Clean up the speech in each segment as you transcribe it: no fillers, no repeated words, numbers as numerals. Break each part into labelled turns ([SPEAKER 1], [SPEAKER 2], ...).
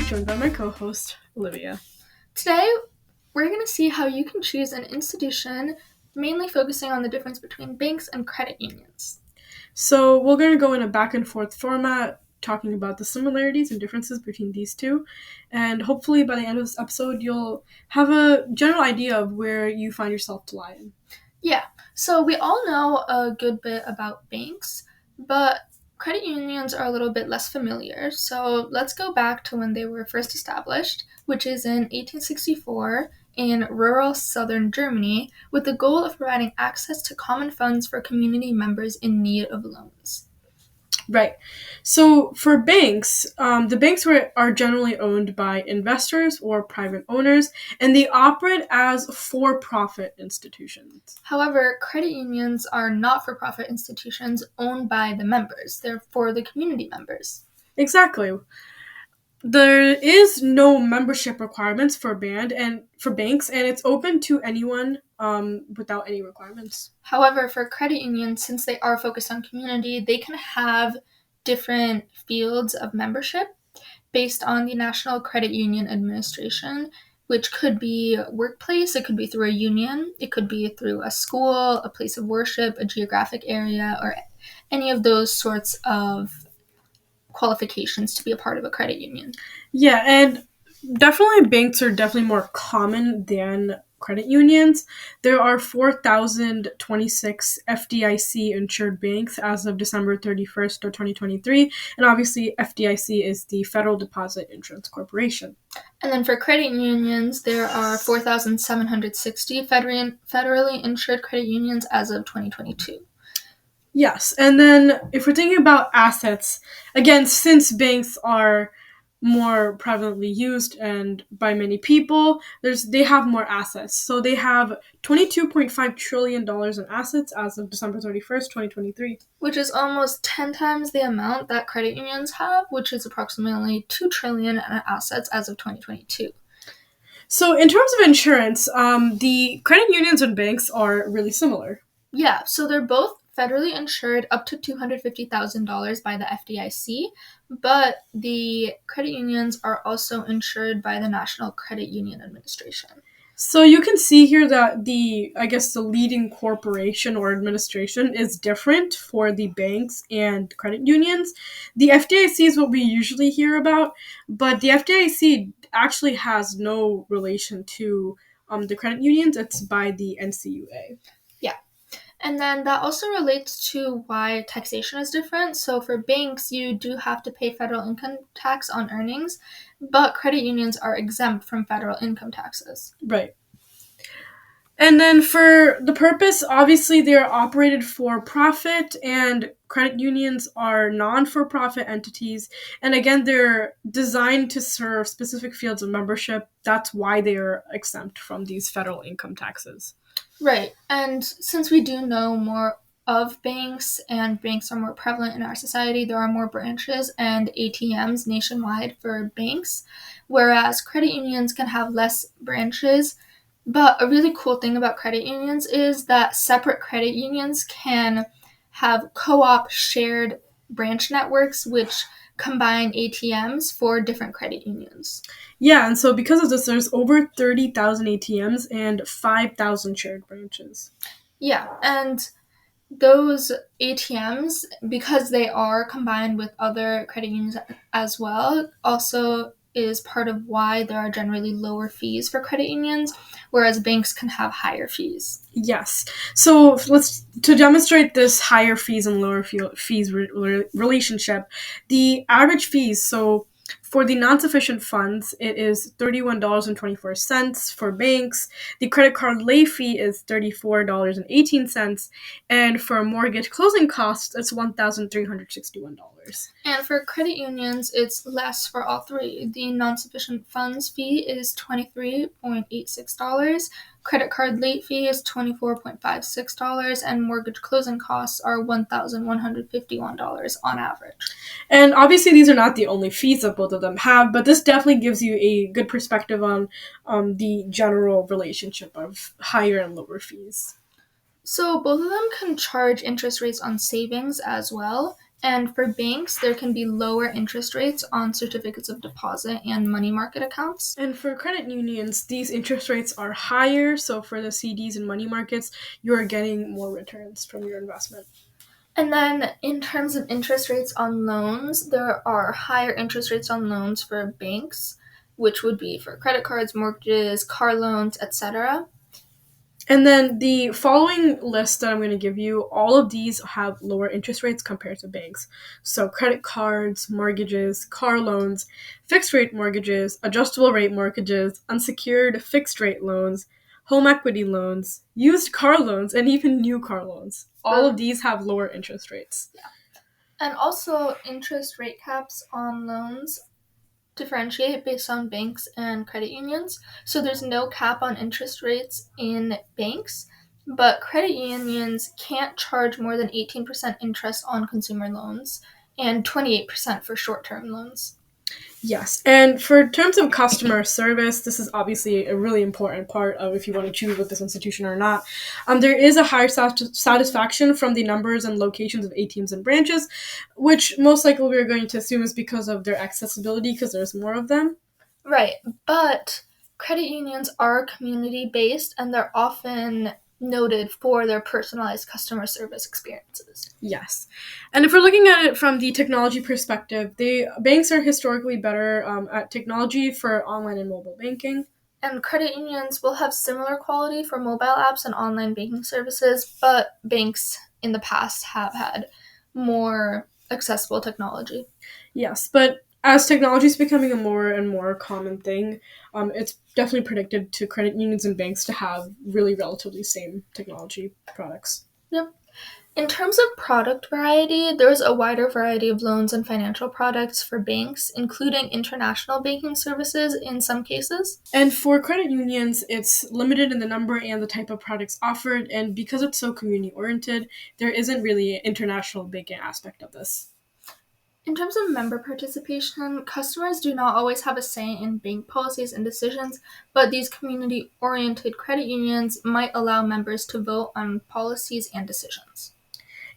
[SPEAKER 1] Joined by my co-host, Olivia.
[SPEAKER 2] Today, we're going to see how you can choose an institution, mainly focusing on the difference between banks and credit unions.
[SPEAKER 1] So we're going to go in a back and forth format, talking about the similarities and differences between these two. And hopefully by the end of this episode, you'll have a general idea of where you find yourself to lie in.
[SPEAKER 2] Yeah, so we all know a good bit about banks, but credit unions are a little bit less familiar, so let's go back to when they were first established, which is in 1864 in rural southern Germany, with the goal of providing access to common funds for community members in need of loans.
[SPEAKER 1] Right. So for banks, the banks are generally owned by investors or private owners, and they operate as for-profit institutions.
[SPEAKER 2] However, credit unions are not-for-profit institutions owned by the members. They're for the community members.
[SPEAKER 1] Exactly. There is no membership requirements for banks, and it's open to anyone without any requirements.
[SPEAKER 2] However, for credit unions, since they are focused on community, they can have different fields of membership based on the National Credit Union Administration, which could be workplace, it could be through a union, it could be through a school, a place of worship, a geographic area, or any of those sorts of qualifications to be a part of a credit union.
[SPEAKER 1] Yeah, and definitely banks are definitely more common than credit unions. There are 4,026 FDIC insured banks as of December 31st of 2023, and obviously FDIC is the Federal Deposit Insurance Corporation.
[SPEAKER 2] And then for credit unions, there are 4,760 federally insured credit unions as of 2022.
[SPEAKER 1] Yes, and then if we're thinking about assets, again, since banks are more prevalently used and by many people, they have more assets. So they have $22.5 trillion in assets as of December 31st, 2023.
[SPEAKER 2] Which is almost 10 times the amount that credit unions have, which is approximately $2 trillion in assets as of 2022.
[SPEAKER 1] So in terms of insurance, the credit unions and banks are really similar.
[SPEAKER 2] Yeah, so they're both federally insured up to $250,000 by the FDIC, but the credit unions are also insured by the National Credit Union Administration.
[SPEAKER 1] So you can see here that the leading corporation or administration is different for the banks and credit unions. The FDIC is what we usually hear about, but the FDIC actually has no relation to the credit unions. It's by the NCUA.
[SPEAKER 2] And then that also relates to why taxation is different. So for banks, you do have to pay federal income tax on earnings, but credit unions are exempt from federal income taxes.
[SPEAKER 1] Right. And then for the purpose, obviously they are operated for profit, and credit unions are non-for-profit entities. And again, they're designed to serve specific fields of membership. That's why they are exempt from these federal income taxes.
[SPEAKER 2] Right. And since we do know more of banks and banks are more prevalent in our society, there are more branches and ATMs nationwide for banks, whereas credit unions can have less branches. But a really cool thing about credit unions is that separate credit unions can have co-op shared branch networks, which combine ATMs for different credit unions.
[SPEAKER 1] Yeah, and so because of this, there's over 30,000 ATMs and 5,000 shared branches.
[SPEAKER 2] Yeah, and those ATMs, because they are combined with other credit unions as well, also is part of why there are generally lower fees for credit unions, whereas banks can have higher fees.
[SPEAKER 1] Yes. So to demonstrate this higher fees and lower fees relationship, the average fees, so for the non-sufficient funds, it is $31.24 for banks. The credit card late fee is $34.18. And for mortgage closing costs, it's $1,361.
[SPEAKER 2] And for credit unions, it's less for all three. The non-sufficient funds fee is $23.86, credit card late fee is $24.56, and mortgage closing costs are $1,151 on average.
[SPEAKER 1] And obviously these are not the only fees that both of them have, but this definitely gives you a good perspective on the general relationship of higher and lower fees.
[SPEAKER 2] So both of them can charge interest rates on savings as well. And for banks, there can be lower interest rates on certificates of deposit and money market accounts.
[SPEAKER 1] And for credit unions, these interest rates are higher. So for the CDs and money markets, you are getting more returns from your investment.
[SPEAKER 2] And then in terms of interest rates on loans, there are higher interest rates on loans for banks, which would be for credit cards, mortgages, car loans, etc.
[SPEAKER 1] And then the following list that I'm going to give you, all of these have lower interest rates compared to banks. So credit cards, mortgages, car loans, fixed rate mortgages, adjustable rate mortgages, unsecured fixed rate loans, home equity loans, used car loans, and even new car loans. All of these have lower interest rates.
[SPEAKER 2] Yeah. And also interest rate caps on loans differentiate based on banks and credit unions. So there's no cap on interest rates in banks, but credit unions can't charge more than 18% interest on consumer loans and 28% for short-term loans.
[SPEAKER 1] Yes, and for terms of customer service, this is obviously a really important part of if you want to choose with this institution or not. There is a higher satisfaction from the numbers and locations of ATMs and branches, which most likely we're going to assume is because of their accessibility, because there's more of them.
[SPEAKER 2] Right, but credit unions are community-based and they're often noted for their personalized customer service experiences.
[SPEAKER 1] Yes. And if we're looking at it from the technology perspective, the banks are historically better at technology for online and mobile banking.
[SPEAKER 2] And credit unions will have similar quality for mobile apps and online banking services, but banks in the past have had more accessible technology.
[SPEAKER 1] Yes, but as technology is becoming a more and more common thing, it's definitely predicted to credit unions and banks to have really relatively same technology products.
[SPEAKER 2] Yep. In terms of product variety, there's a wider variety of loans and financial products for banks, including international banking services in some cases.
[SPEAKER 1] And for credit unions, it's limited in the number and the type of products offered, and because it's so community-oriented, there isn't really an international banking aspect of this.
[SPEAKER 2] In terms of member participation, customers do not always have a say in bank policies and decisions, but these community-oriented credit unions might allow members to vote on policies and decisions.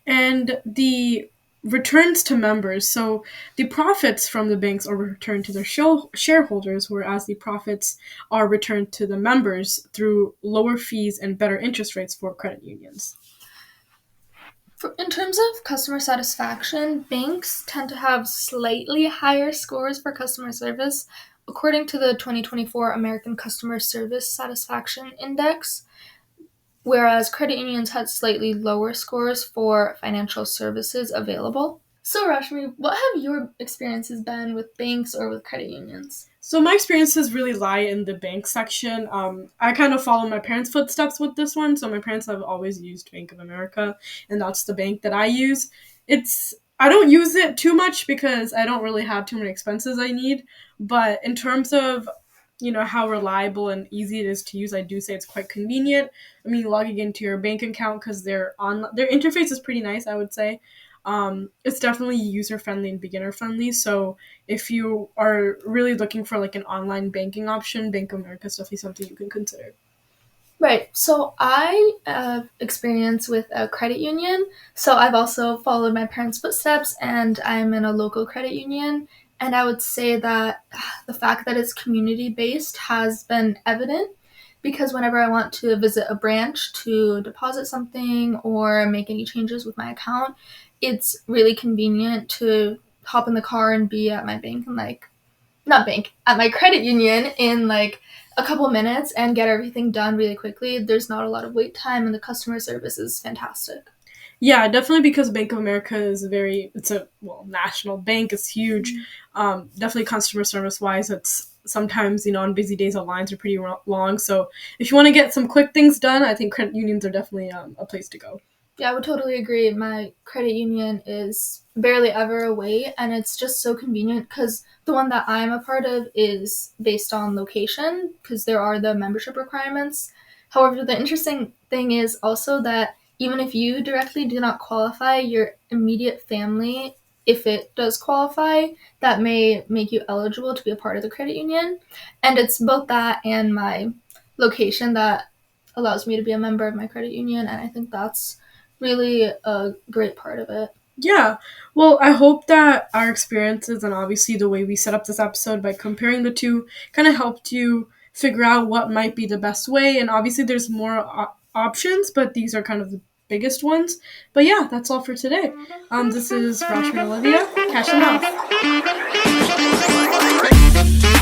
[SPEAKER 1] And the returns to members, so the profits from the banks are returned to their shareholders, whereas the profits are returned to the members through lower fees and better interest rates for credit unions.
[SPEAKER 2] In terms of customer satisfaction, banks tend to have slightly higher scores for customer service, according to the 2024 American Customer Service Satisfaction Index, whereas credit unions had slightly lower scores for financial services available. So, Rashmi, what have your experiences been with banks or with credit unions?
[SPEAKER 1] So my experiences really lie in the bank section. I kind of follow my parents' footsteps with this one. So my parents have always used Bank of America, and that's the bank that I use. I don't use it too much because I don't really have too many expenses I need. But in terms of how reliable and easy it is to use, I do say it's quite convenient. I mean, logging into your bank account because their interface is pretty nice, I would say. It's definitely user-friendly and beginner-friendly, so if you are really looking for like an online banking option, Bank of America is definitely something you can consider.
[SPEAKER 2] Right. So I have experience with a credit union. So I've also followed my parents' footsteps and I'm in a local credit union. And I would say that the fact that it's community-based has been evident because whenever I want to visit a branch to deposit something or make any changes with my account, it's really convenient to hop in the car and be at my bank and at my credit union in a couple minutes and get everything done really quickly. There's not a lot of wait time and the customer service is fantastic.
[SPEAKER 1] Yeah, definitely because Bank of America is national bank. It's huge. Definitely customer service wise, it's sometimes, on busy days, the lines are pretty long. So if you want to get some quick things done, I think credit unions are definitely a place to go.
[SPEAKER 2] Yeah, I would totally agree. My credit union is barely ever away, and it's just so convenient because the one that I'm a part of is based on location because there are the membership requirements. However, the interesting thing is also that even if you directly do not qualify, your immediate family, if it does qualify, that may make you eligible to be a part of the credit union. And it's both that and my location that allows me to be a member of my credit union, and I think that's really a great part of it.
[SPEAKER 1] Yeah. Well, I hope that our experiences and obviously the way we set up this episode by comparing the two kind of helped you figure out what might be the best way. And obviously, there's more options, but these are kind of the biggest ones. But yeah, that's all for today. This is Rashmi and Olivia. Catch them out.